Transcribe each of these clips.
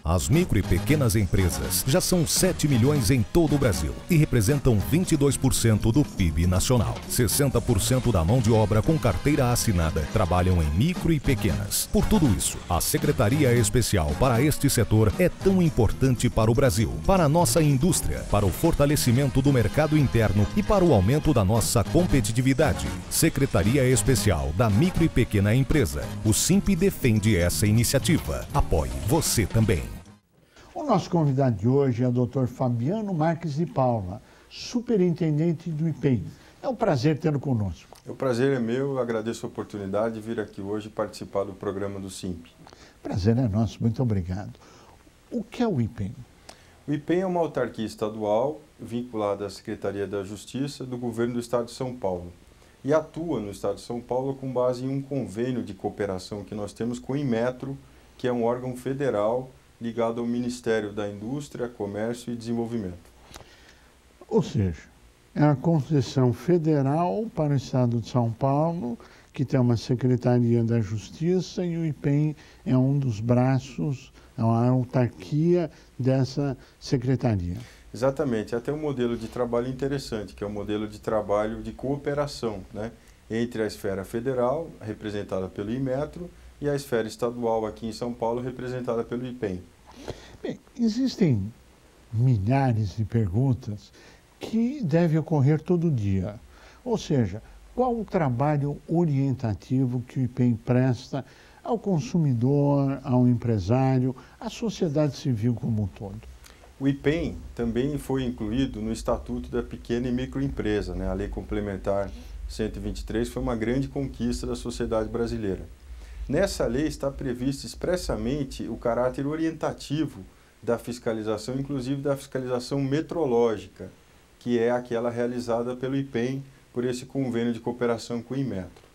As micro e pequenas empresas já são 7 milhões em todo o Brasil e representam 22% do PIB nacional. 60% da mão de obra com carteira assinada trabalham em micro e pequenas. Por tudo isso, a Secretaria Especial para este setor é tão importante para o Brasil, para a nossa indústria, para o fortalecimento do mercado interno e para o aumento da nossa competitividade. Secretaria Especial da Micro e Pequena Empresa. O SIMP defende essa iniciativa. Apoie você também. O nosso convidado de hoje é o Dr. Fabiano Marques de Paula, superintendente do IPEM. É um prazer tê-lo conosco. O prazer é meu, eu agradeço a oportunidade de vir aqui hoje participar do programa do SIMP. Prazer é nosso, muito obrigado. O que é o IPEM? O IPEM é uma autarquia estadual vinculada à Secretaria da Justiça do Governo do Estado de São Paulo e atua no Estado de São Paulo com base em um convênio de cooperação que nós temos com o Inmetro, que é um órgão federal ligado ao Ministério da Indústria, Comércio e Desenvolvimento. Ou seja, é a concessão federal para o Estado de São Paulo, que tem uma Secretaria da Justiça, e o IPEM é um dos braços, é uma autarquia dessa secretaria. Exatamente, até um modelo de trabalho interessante, que é um modelo de trabalho de cooperação, né, entre a esfera federal, representada pelo Inmetro, e a esfera estadual aqui em São Paulo, representada pelo IPEM. Bem, existem milhares de perguntas que devem ocorrer todo dia. Ou seja, qual o trabalho orientativo que o IPEM presta ao consumidor, ao empresário, à sociedade civil como um todo? O IPEM também foi incluído no Estatuto da Pequena e Microempresa, né? A Lei Complementar 123 foi uma grande conquista da sociedade brasileira. Nessa lei está previsto expressamente o caráter orientativo da fiscalização, inclusive da fiscalização metrológica, que é aquela realizada pelo IPEM por esse convênio de cooperação com o Inmetro.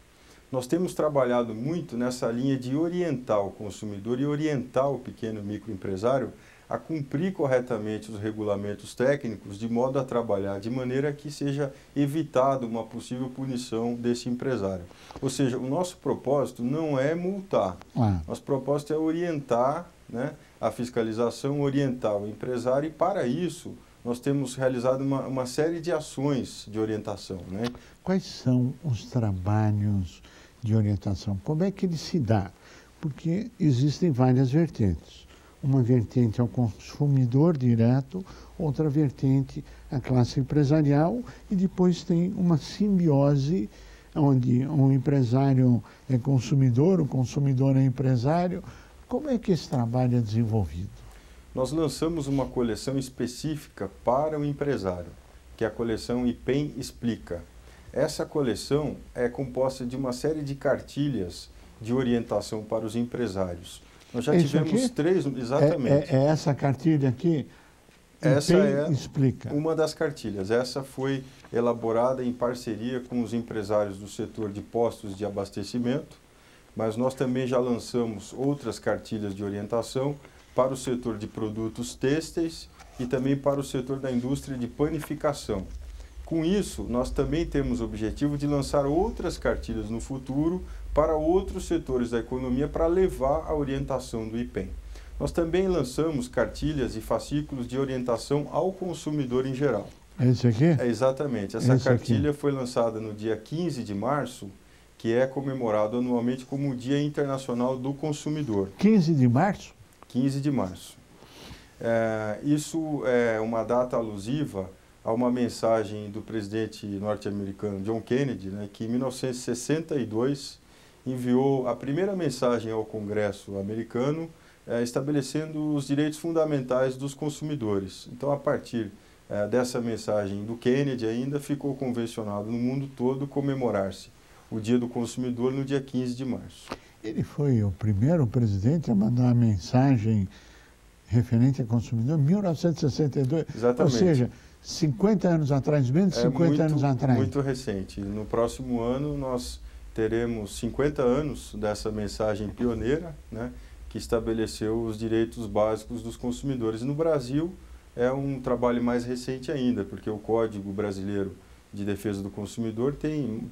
Nós temos trabalhado muito nessa linha de orientar o consumidor e orientar o pequeno e microempresário a cumprir corretamente os regulamentos técnicos, de modo a trabalhar de maneira que seja evitado uma possível punição desse empresário. Ou seja, o nosso propósito não é multar, nosso propósito é orientar, né, a fiscalização, orientar o empresário, e para isso nós temos realizado uma série de ações de orientação, né? Quais são os trabalhos de orientação? Como é que ele se dá? Porque existem várias vertentes. Uma vertente ao consumidor direto, outra vertente à classe empresarial, e depois tem uma simbiose onde um empresário é consumidor, o consumidor é empresário. Como é que esse trabalho é desenvolvido? Nós lançamos uma coleção específica para o empresário, que é a coleção IPEM Explica. Essa coleção é composta de uma série de cartilhas de orientação para os empresários. Nós já tivemos três, exatamente. É essa cartilha aqui? Essa é Explica. Uma das cartilhas. Essa foi elaborada em parceria com os empresários do setor de postos de abastecimento, mas nós também já lançamos outras cartilhas de orientação para o setor de produtos têxteis e também para o setor da indústria de panificação. Com isso, nós também temos o objetivo de lançar outras cartilhas no futuro para outros setores da economia para levar a orientação do IPEM. Nós também lançamos cartilhas e fascículos de orientação ao consumidor em geral. Esse aqui? É, exatamente. Essa cartilha foi lançada no dia 15 de março, que é comemorado anualmente como o Dia Internacional do Consumidor. 15 de março? 15 de março. Isso é uma data alusiva a uma mensagem do presidente norte-americano John Kennedy, né, que em 1962 enviou a primeira mensagem ao Congresso americano estabelecendo os direitos fundamentais dos consumidores. Então, a partir dessa mensagem do Kennedy ainda ficou convencionado no mundo todo comemorar-se o Dia do Consumidor no dia 15 de março. Ele foi o primeiro presidente a mandar uma mensagem referente ao consumidor em 1962. Exatamente. Ou seja, 50 anos atrás, menos de 50 anos atrás. Muito recente. No próximo ano nós teremos 50 anos dessa mensagem pioneira, né, que estabeleceu os direitos básicos dos consumidores. No Brasil é um trabalho mais recente ainda, porque o Código Brasileiro de Defesa do Consumidor tem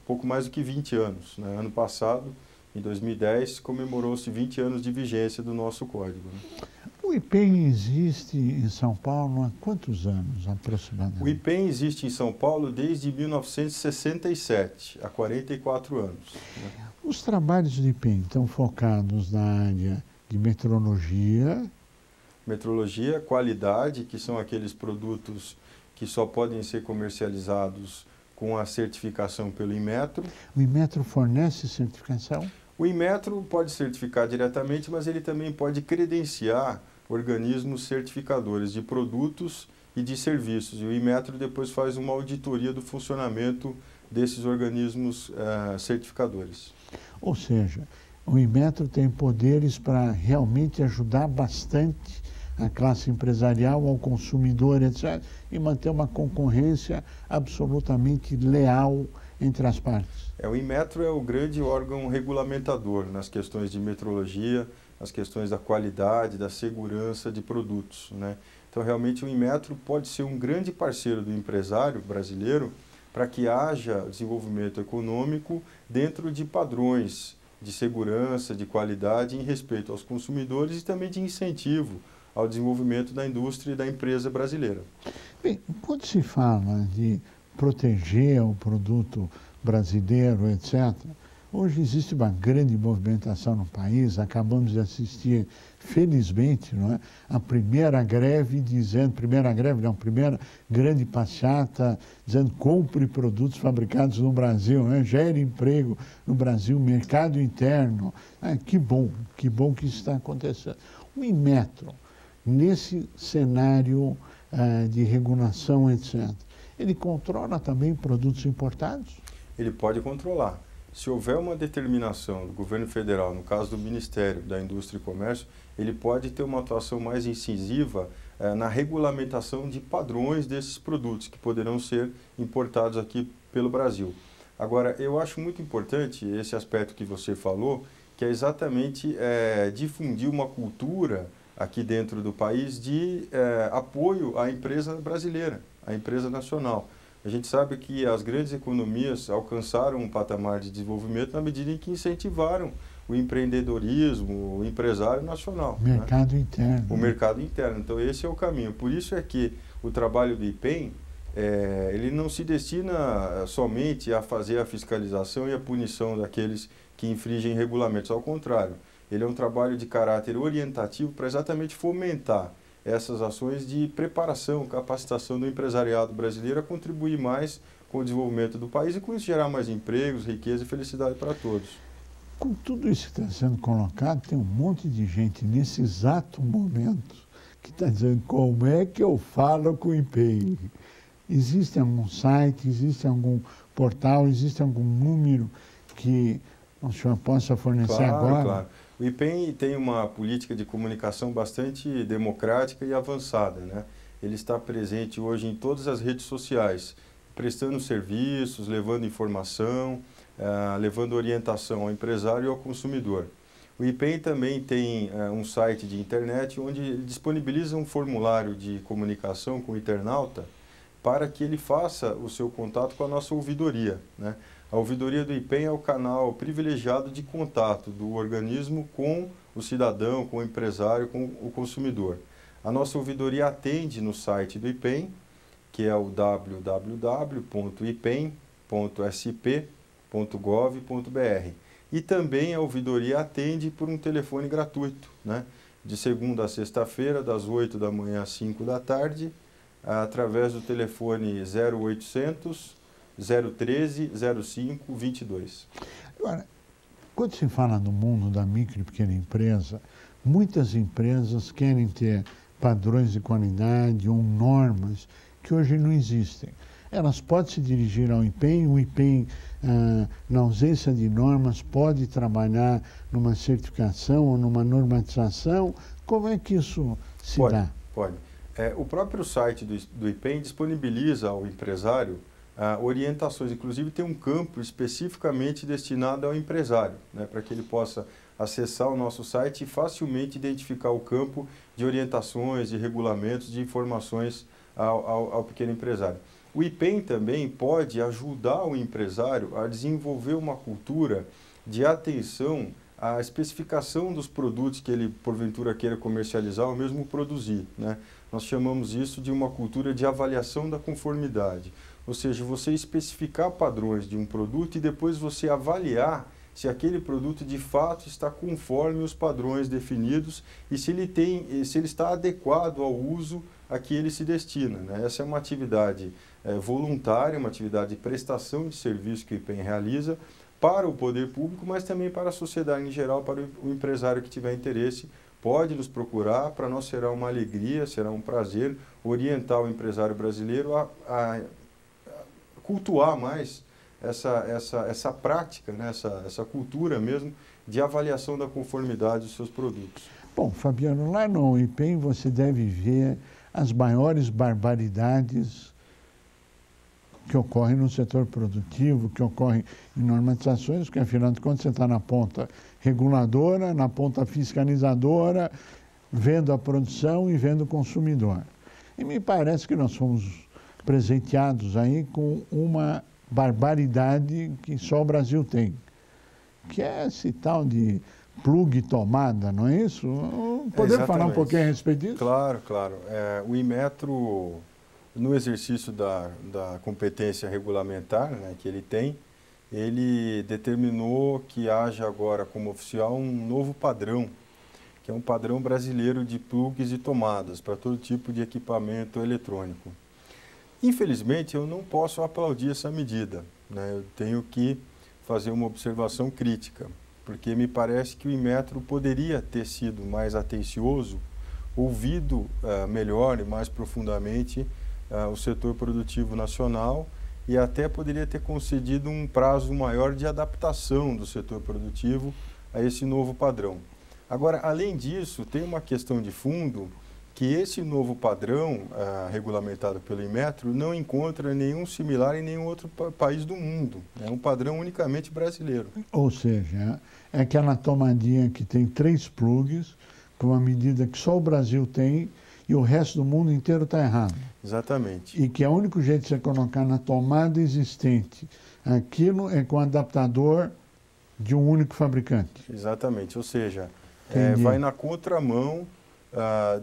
pouco mais do que 20 anos, né? Ano passado, em 2010, comemorou-se 20 anos de vigência do nosso código, né? O IPEM existe em São Paulo há quantos anos, aproximadamente? O IPEM existe em São Paulo desde 1967, há 44 anos. Né? Os trabalhos do IPEM estão focados na área de metrologia. Metrologia, qualidade, que são aqueles produtos que só podem ser comercializados com a certificação pelo Inmetro. O Inmetro fornece certificação? O Inmetro pode certificar diretamente, mas ele também pode credenciar organismos certificadores de produtos e de serviços. E o Inmetro depois faz uma auditoria do funcionamento desses organismos certificadores. Ou seja, o Inmetro tem poderes para realmente ajudar bastante a classe empresarial, ao consumidor, etc., e manter uma concorrência absolutamente leal entre as partes. O Inmetro é o grande órgão regulamentador nas questões de metrologia, nas questões da qualidade, da segurança de produtos, né? Então, realmente, o Inmetro pode ser um grande parceiro do empresário brasileiro para que haja desenvolvimento econômico dentro de padrões de segurança, de qualidade, em respeito aos consumidores e também de incentivo ao desenvolvimento da indústria e da empresa brasileira. Bem, quando se fala de proteger o produto brasileiro, etc., hoje existe uma grande movimentação no país. Acabamos de assistir, felizmente, não é, a primeira greve primeira grande passeata dizendo compre produtos fabricados no Brasil, né, gere emprego no Brasil, mercado interno. Que bom que isso está acontecendo. O Inmetro, nesse cenário de regulação, etc., ele controla também produtos importados? Ele pode controlar. Se houver uma determinação do governo federal, no caso do Ministério da Indústria e Comércio, ele pode ter uma atuação mais incisiva na regulamentação de padrões desses produtos que poderão ser importados aqui pelo Brasil. Agora, eu acho muito importante esse aspecto que você falou, que é exatamente difundir uma cultura aqui dentro do país de apoio à empresa brasileira, à empresa nacional. A gente sabe que as grandes economias alcançaram um patamar de desenvolvimento na medida em que incentivaram o empreendedorismo, o empresário nacional. Mercado interno. O mercado interno. Então, esse é o caminho. Por isso é que o trabalho do IPEM, ele não se destina somente a fazer a fiscalização e a punição daqueles que infringem regulamentos. Ao contrário, ele é um trabalho de caráter orientativo para exatamente fomentar essas ações de preparação, capacitação do empresariado brasileiro a contribuir mais com o desenvolvimento do país e com isso gerar mais empregos, riqueza e felicidade para todos. Com tudo isso que está sendo colocado, tem um monte de gente nesse exato momento que está dizendo como é que eu falo com o IPEM. Existe algum site, existe algum portal, existe algum número que o senhor possa fornecer agora? Claro. O IPEM tem uma política de comunicação bastante democrática e avançada, né? Ele está presente hoje em todas as redes sociais, prestando serviços, levando informação, levando orientação ao empresário e ao consumidor. O IPEM também tem um site de internet onde ele disponibiliza um formulário de comunicação com o internauta para que ele faça o seu contato com a nossa ouvidoria, né? A ouvidoria do IPEM é o canal privilegiado de contato do organismo com o cidadão, com o empresário, com o consumidor. A nossa ouvidoria atende no site do IPEM, que é o www.ipem.sp.gov.br. E também a ouvidoria atende por um telefone gratuito, né? De segunda a sexta-feira, das 8 da manhã às 5 da tarde, através do telefone 0800 013 05 22. Agora, quando se fala no mundo da micro e pequena empresa, muitas empresas querem ter padrões de qualidade ou normas que hoje não existem. Elas podem se dirigir ao IPEM, o IPEM, na ausência de normas, pode trabalhar numa certificação ou numa normatização. Como é que isso se dá? Pode. O próprio site do IPEM disponibiliza ao empresário orientações, inclusive tem um campo especificamente destinado ao empresário, né, para que ele possa acessar o nosso site e facilmente identificar o campo de orientações, de regulamentos, de informações ao pequeno empresário. O IPEM também pode ajudar o empresário a desenvolver uma cultura de atenção a especificação dos produtos que ele, porventura, queira comercializar ou mesmo produzir, né? Nós chamamos isso de uma cultura de avaliação da conformidade. Ou seja, você especificar padrões de um produto e depois você avaliar se aquele produto de fato está conforme os padrões definidos e se ele está adequado ao uso a que ele se destina, né? Essa é uma atividade voluntária, uma atividade de prestação de serviço que o IPEM realiza para o poder público, mas também para a sociedade em geral, para o empresário que tiver interesse. Pode nos procurar, para nós será uma alegria, será um prazer orientar o empresário brasileiro a cultuar mais essa prática, né? essa cultura mesmo de avaliação da conformidade dos seus produtos. Bom, Fabiano, lá no IPEM você deve ver as maiores barbaridades que ocorrem no setor produtivo, que ocorrem em normatizações, porque afinal de contas você está na ponta reguladora, na ponta fiscalizadora, vendo a produção e vendo o consumidor. E me parece que nós fomos presenteados aí com uma barbaridade que só o Brasil tem, que é esse tal de plug tomada, não é isso? Podemos falar um pouquinho a respeito disso? Claro, claro. O Inmetro, no exercício da competência regulamentar, né, que ele tem, ele determinou que haja agora como oficial um novo padrão, que é um padrão brasileiro de plugs e tomadas para todo tipo de equipamento eletrônico. Infelizmente, eu não posso aplaudir essa medida, né? Eu tenho que fazer uma observação crítica, porque me parece que o Inmetro poderia ter sido mais atencioso, ouvido melhor e mais profundamente o setor produtivo nacional e até poderia ter concedido um prazo maior de adaptação do setor produtivo a esse novo padrão. Agora, além disso, tem uma questão de fundo que esse novo padrão regulamentado pelo Inmetro não encontra nenhum similar em nenhum outro país do mundo. É um padrão unicamente brasileiro. Ou seja, é aquela tomadinha que tem 3 plugs, com uma medida que só o Brasil tem e o resto do mundo inteiro está errado. Exatamente. E que é o único jeito de você colocar na tomada existente aquilo é com adaptador de um único fabricante. Exatamente, ou seja, vai na contramão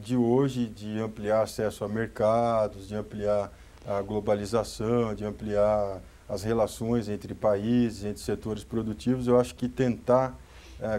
de hoje de ampliar acesso a mercados, de ampliar a globalização, de ampliar as relações entre países, entre setores produtivos. Eu acho que tentar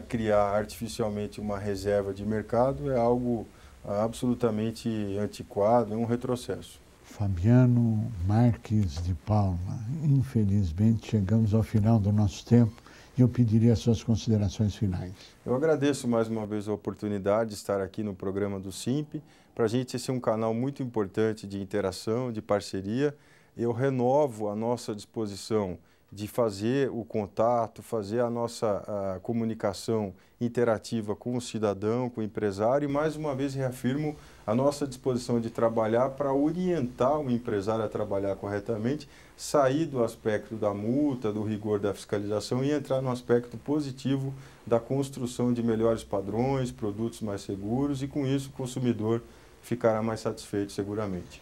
criar artificialmente uma reserva de mercado é algo absolutamente antiquado, é um retrocesso. Fabiano Marques de Paula, infelizmente chegamos ao final do nosso tempo e eu pediria as suas considerações finais. Eu agradeço mais uma vez a oportunidade de estar aqui no programa do SINP. Para a gente esse é um canal muito importante de interação, de parceria. Eu renovo a nossa disposição de fazer o contato, fazer a nossa comunicação interativa com o cidadão, com o empresário e mais uma vez reafirmo a nossa disposição de trabalhar para orientar o empresário a trabalhar corretamente, sair do aspecto da multa, do rigor da fiscalização e entrar no aspecto positivo da construção de melhores padrões, produtos mais seguros e com isso o consumidor ficará mais satisfeito seguramente.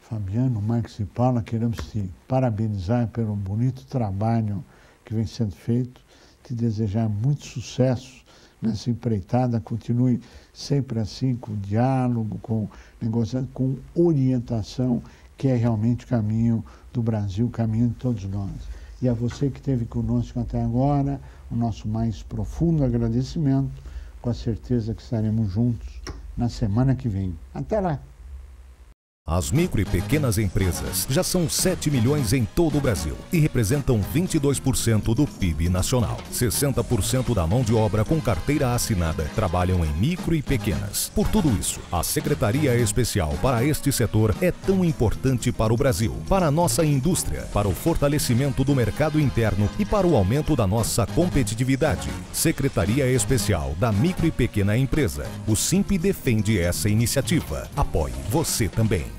Fabiano Marques de Paula, queremos te parabenizar pelo bonito trabalho que vem sendo feito, te desejar muito sucesso nessa empreitada, continue sempre assim, com diálogo, com negociação, com orientação, que é realmente o caminho do Brasil, o caminho de todos nós. E a você que esteve conosco até agora, o nosso mais profundo agradecimento, com a certeza que estaremos juntos na semana que vem. Até lá! As micro e pequenas empresas já são 7 milhões em todo o Brasil e representam 22% do PIB nacional. 60% da mão de obra com carteira assinada trabalham em micro e pequenas. Por tudo isso, a Secretaria Especial para este setor é tão importante para o Brasil, para a nossa indústria, para o fortalecimento do mercado interno e para o aumento da nossa competitividade. Secretaria Especial da Micro e Pequena Empresa. O SINP defende essa iniciativa. Apoie você também.